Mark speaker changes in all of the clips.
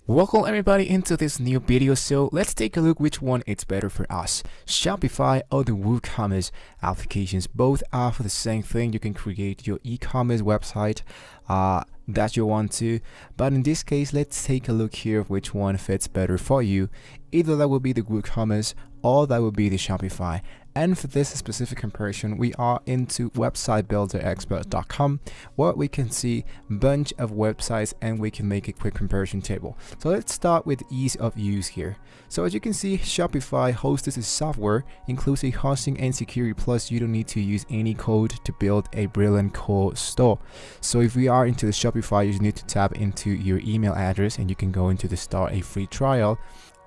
Speaker 1: Welcome everybody into this new video. So let's take a look which one is better for us, Shopify or the WooCommerce applications. Both are for the same thing. You can create your e-commerce website that you want to, but in this case let's take a look here of which one fits better for you. Either that will be the WooCommerce or that will be the Shopify. And for this specific comparison, we are into websitebuilderexpert.com, where we can see a bunch of websites and we can make a quick comparison table. So let's start with ease of use here. So as you can see, Shopify hosts this software, includes a hosting and security, plus you don't need to use any code to build a brilliant core store. So if we are into the Shopify, you need to tap into your email address and you can go into the start a free trial.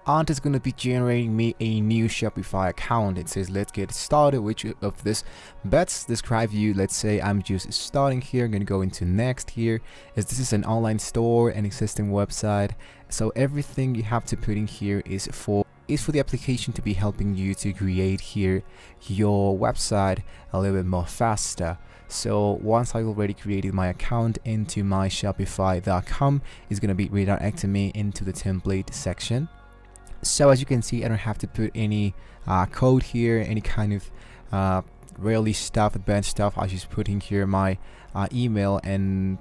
Speaker 1: And it's going to be generating me a new Shopify account. It says let's get started. Which of this best describe you? Let's say I'm just starting here. I'm going to go into next here. As this is an online store, an existing website, so everything you have to put in here is for the application to be helping you to create here your website a little bit more faster. So once I already created my account into my Shopify.com, it's going to be redirecting me into the template section. So as you can see, I don't have to put any code here, any kind of really advanced stuff. I just put in here my email and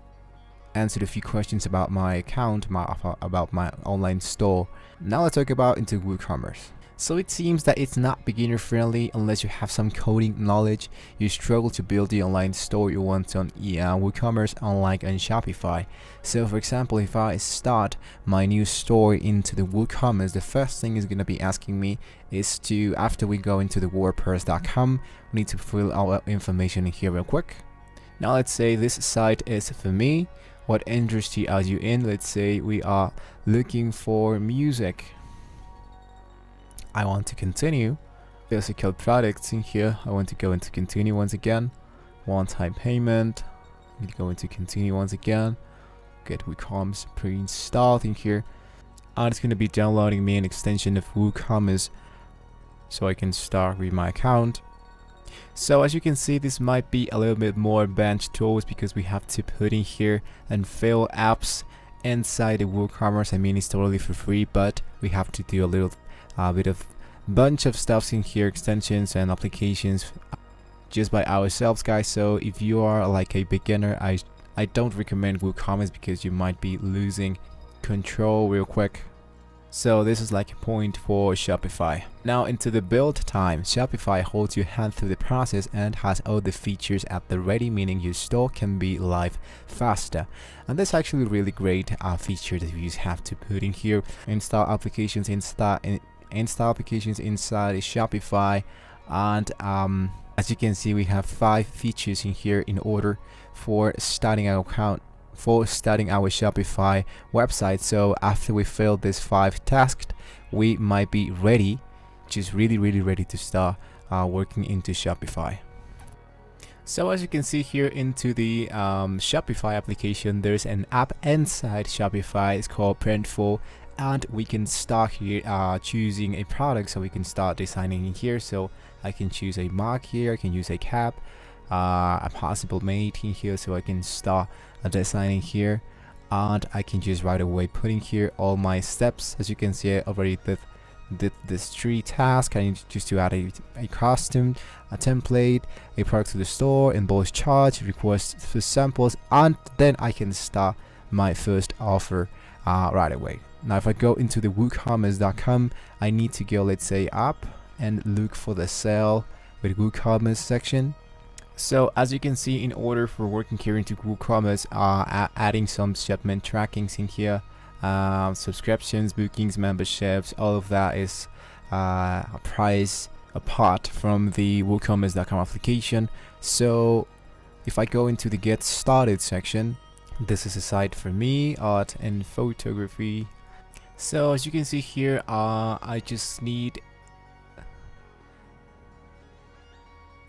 Speaker 1: answered a few questions about my account, about my online store. Now let's talk about into WooCommerce. So it seems that it's not beginner friendly unless you have some coding knowledge. You struggle to build the online store you want on WooCommerce, unlike on Shopify. So for example, if I start my new store into the WooCommerce, the first thing is going to be asking me is to, after we go into the WordPress.com, we need to fill our information in here real quick. Now let's say this site is for me. What industry are you in? Let's say we are looking for music. I want to continue. Physical products in here. I want to go into continue once again. One-time payment. I'm going to go into continue once again. Get WooCommerce pre-installed in here. And it's going to be downloading me an extension of WooCommerce so I can start with my account. So as you can see, this might be a little bit more advanced tools because we have to put in here and fill apps inside the WooCommerce. I mean, it's totally for free, but we have to do a little bit of bunch of stuff in here, extensions and applications just by ourselves, guys. So if you are like a beginner, I don't recommend WooCommerce because you might be losing control real quick. So this is like a point for Shopify. Now into the build time, Shopify holds your hand through the process and has all the features at the ready, meaning your store can be live faster. And that's actually a really great feature that you just have to put in here. Install applications, install applications inside Shopify, and as you can see, we have 5 features in here in order for starting our account, for starting our Shopify website. So after we fill this 5 tasks, we might be ready, just really ready to start working into Shopify. So as you can see here into the Shopify application, there's an app inside Shopify. It's called Printful. And we can start here choosing a product, so we can start designing in here. So I can choose a mark here, I can use a cap, a possible mate in here, so I can start designing here, and I can just right away put in here all my steps. As you can see, I already did this 3 tasks. I need just to add a costume, a template, a product to the store, invoice charge, request for samples, and then I can start my first offer right away. Now if I go into the WooCommerce.com, I need to go, let's say, up and look for the sale with WooCommerce section. So as you can see, in order for working here into WooCommerce, adding some shipment trackings in here, subscriptions, bookings, memberships, all of that is a price apart from the WooCommerce.com application. So if I go into the get started section, this is a site for me, art and photography. So as you can see here, I just need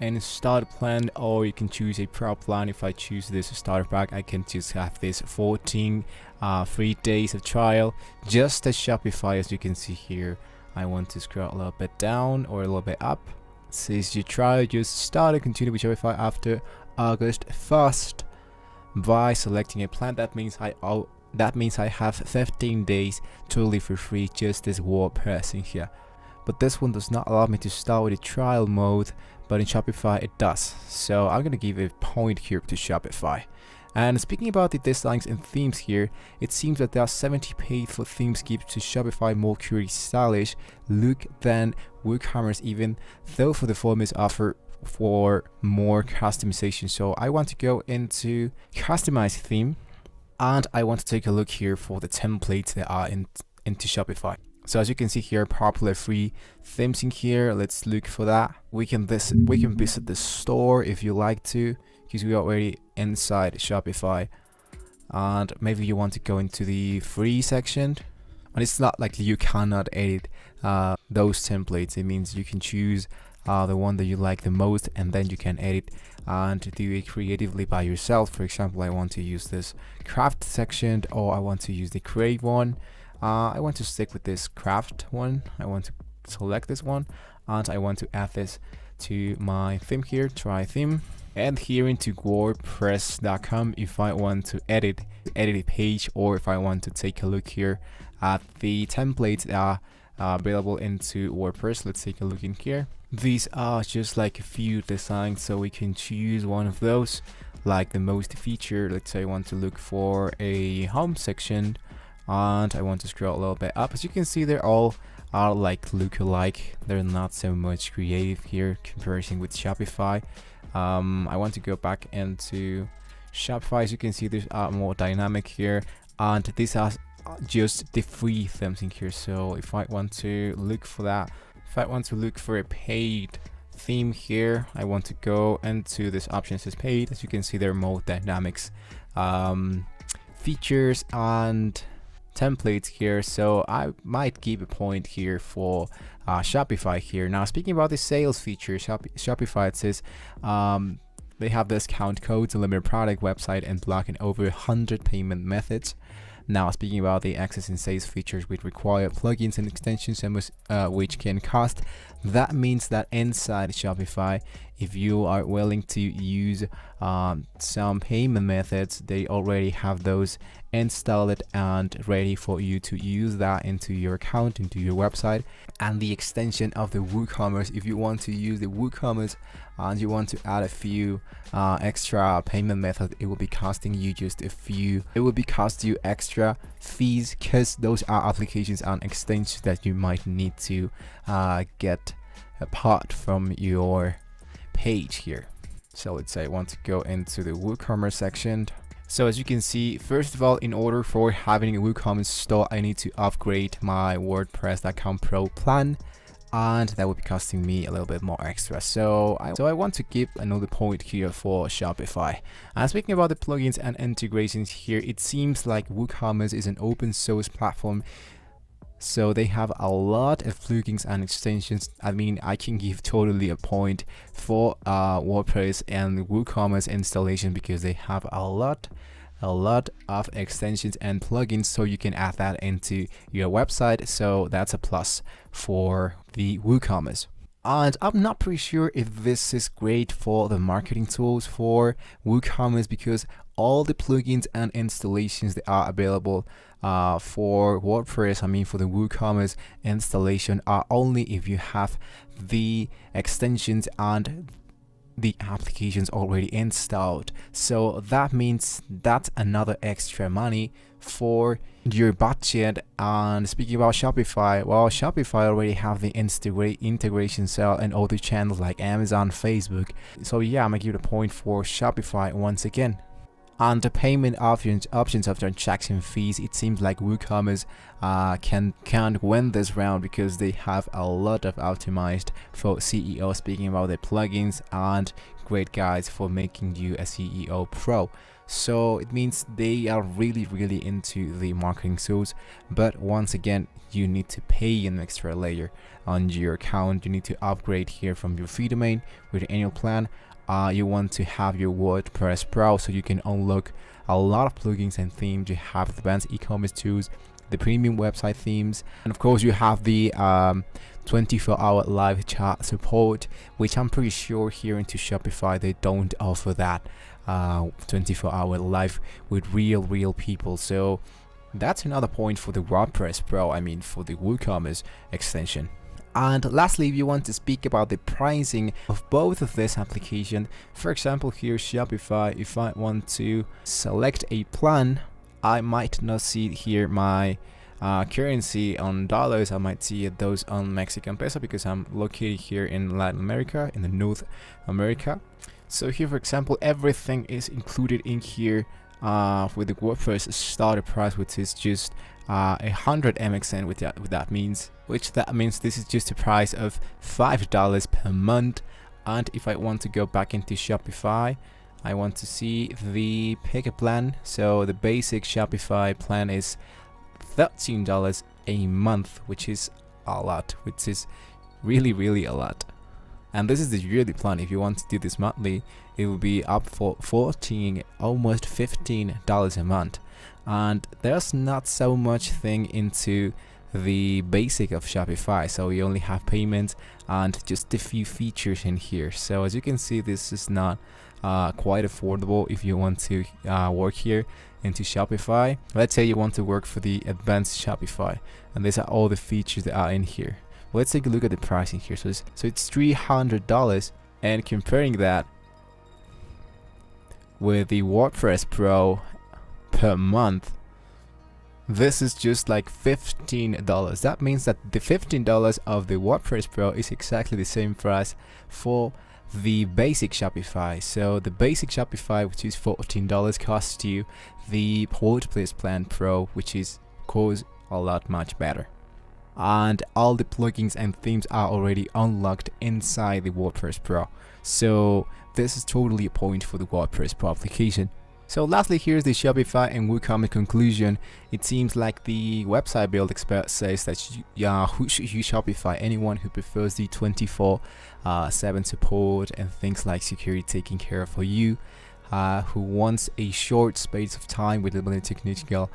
Speaker 1: a starter plan, or you can choose a pro plan. If I choose this starter pack, I can just have this 14 free days of trial, just as Shopify. As you can see here, I want to scroll a little bit down or a little bit up. It says your trial just started, continue with Shopify after August 1st. By selecting a plan, that means I That means I have 15 days totally for free, just this WordPress in here. But this one does not allow me to start with a trial mode, but in Shopify it does. So I'm gonna give a point here to Shopify. And speaking about the designs and themes here, it seems that there are 70 paid for themes give to Shopify more curated stylish look than WooCommerce, even though for the form is offer for more customization. So I want to go into customize theme, and I want to take a look here for the templates that are into Shopify. So as you can see here, popular free themes in here. Let's look for that. We can visit the store if you like to, because we are already inside Shopify. And maybe you want to go into the free section. And it's not like you cannot edit those templates. It means you can choose the one that you like the most, and then you can edit and do it creatively by yourself. For example, I want to use this craft section, or I want to use the create one. I want to stick with this craft one. I want to select this one, and I want to add this to my theme here, try theme. And here into WordPress.com, if I want to edit a page, or if I want to take a look here at the templates that are available into WordPress, let's take a look in here. These are just like a few designs, so we can choose one of those, like the most featured. Let's say I want to look for a home section, and I want to scroll a little bit up. As you can see, they're all are like look-alike. They're not so much creative here comparison with Shopify. I want to go back into Shopify. As you can see, there's more dynamic here, and these are just the free themes in here. So if I want to look for that, if I want to look for a paid theme here, I want to go into this option that says paid. As you can see, there are more dynamics features and templates here, so I might give a point here for Shopify here. Now speaking about the sales feature, Shopify, it says they have discount codes, unlimited product, website, and blocking over 100 payment methods. Now speaking about the access and sales features which require plugins and extensions and which can cost, that means that inside Shopify, if you are willing to use some payment methods, they already have those installed and ready for you to use that into your account, into your website. And the extension of the WooCommerce, if you want to use the WooCommerce and you want to add a few extra payment methods, it will be costing you just a few. It will be cost you extra fees, because those are applications and extensions that you might need to get apart from your page here. So let's say I want to go into the WooCommerce section. So as you can see, first of all, in order for having a WooCommerce store, I need to upgrade my WordPress.com Pro plan, and that would be costing me a little bit more extra. So I want to give another point here for Shopify. And speaking about the plugins and integrations here, it seems like WooCommerce is an open source platform, so they have a lot of plugins and extensions. I mean, I can give totally a point for WordPress and WooCommerce installation, because they have a lot of extensions and plugins, so you can add that into your website. So that's a plus for the WooCommerce. And I'm not pretty sure if this is great for the marketing tools for WooCommerce, because all the plugins and installations that are available for WordPress, I mean for the WooCommerce installation, are only if you have the extensions and the applications already installed. So that means that's another extra money for your budget. And speaking about Shopify, well, Shopify already have the integration cell and other channels like Amazon, Facebook. So yeah, I'm gonna give it a point for Shopify once again. And the payment options of transaction fees, it seems like WooCommerce can't win this round, because they have a lot of optimized for SEO. Speaking about the plugins and great guides for making you a SEO pro. So it means they are really into the marketing tools. But once again, you need to pay an extra layer on your account. You need to upgrade here from your free domain with the annual plan. You want to have your WordPress Pro, so you can unlock a lot of plugins and themes. You have advanced e-commerce tools, the premium website themes, and of course you have the 24-hour live chat support, which I'm pretty sure here into Shopify they don't offer that 24-hour live with real people. So That's another point for the WordPress Pro, for the WooCommerce extension. And lastly, if you want to speak about the pricing of both of this application, for example here Shopify, if I want to select a plan, I might not see here my currency on dollars. I might see those on Mexican peso because I'm located here in Latin America, in the North America. So here, for example, everything is included in here with the WordPress starter price, which is just 100 MXN, which that means this is just a price of $5 per month. And if I want to go back into Shopify, I want to see the pick a plan. So the basic Shopify plan is $13 a month, which is a lot, which is really a lot. And this is the yearly plan. If you want to do this monthly, it will be up for almost $15 a month. And there's not so much thing into the basic of Shopify, so we only have payments and just a few features in here. So as you can see, this is not quite affordable if you want to work here into Shopify. Let's say you want to work for the advanced Shopify, and these are all the features that are in here. Let's take a look at the pricing here. So it's $300, and comparing that with the WordPress Pro per month, this is just like $15. That means that the $15 of the WordPress Pro is exactly the same price for the basic Shopify. So the basic Shopify, which is $14, costs you the WordPress Plan Pro, which is of course a lot much better. And all the plugins and themes are already unlocked inside the WordPress Pro. So this is totally a point for the WordPress Pro application. So lastly, here's the Shopify and WooCommerce conclusion. It seems like the website build expert says that who should use Shopify? Anyone who prefers the 24/7 support and things like security taken care of for you, who wants a short space of time with limited technical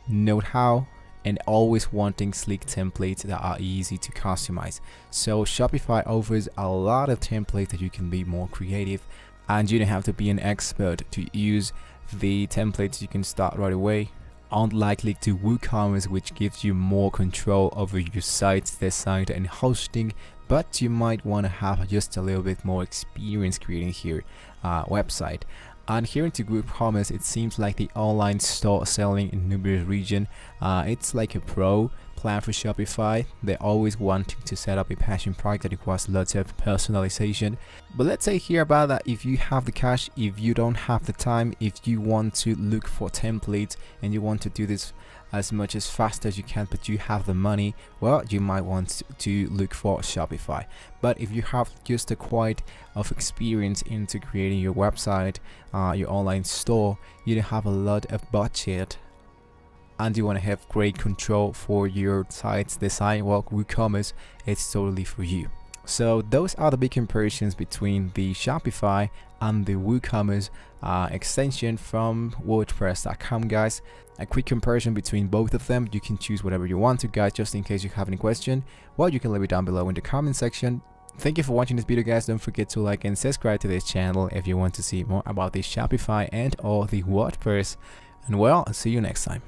Speaker 1: know-how, and always wanting sleek templates that are easy to customize. So Shopify offers a lot of templates that you can be more creative, and you don't have to be an expert to use the templates. You can start right away, unlikely to WooCommerce, which gives you more control over your site's design and hosting, but you might want to have just a little bit more experience creating your website. And here into WooCommerce, it seems like the online store selling in numerous region. It's like a pro plan for Shopify. They're always wanting to set up a passion project that requires lots of personalization. But let's say here about that, if you have the cash, if you don't have the time, if you want to look for templates and you want to do this as much as fast as you can, but you have the money, well, you might want to look for Shopify. But if you have just a quite of experience into creating your website, your online store, you don't have a lot of budget, and you want to have great control for your site's design, well, WooCommerce, it's totally for you. So those are the big comparisons between the Shopify and the WooCommerce extension from WordPress.com, guys. A quick comparison between both of them. You can choose whatever you want to, guys. Just in case you have any question, well, you can leave it down below in the comment section. Thank you for watching this video, guys. Don't forget to like and subscribe to this channel if you want to see more about the Shopify and or the WordPress. And well, I'll see you next time.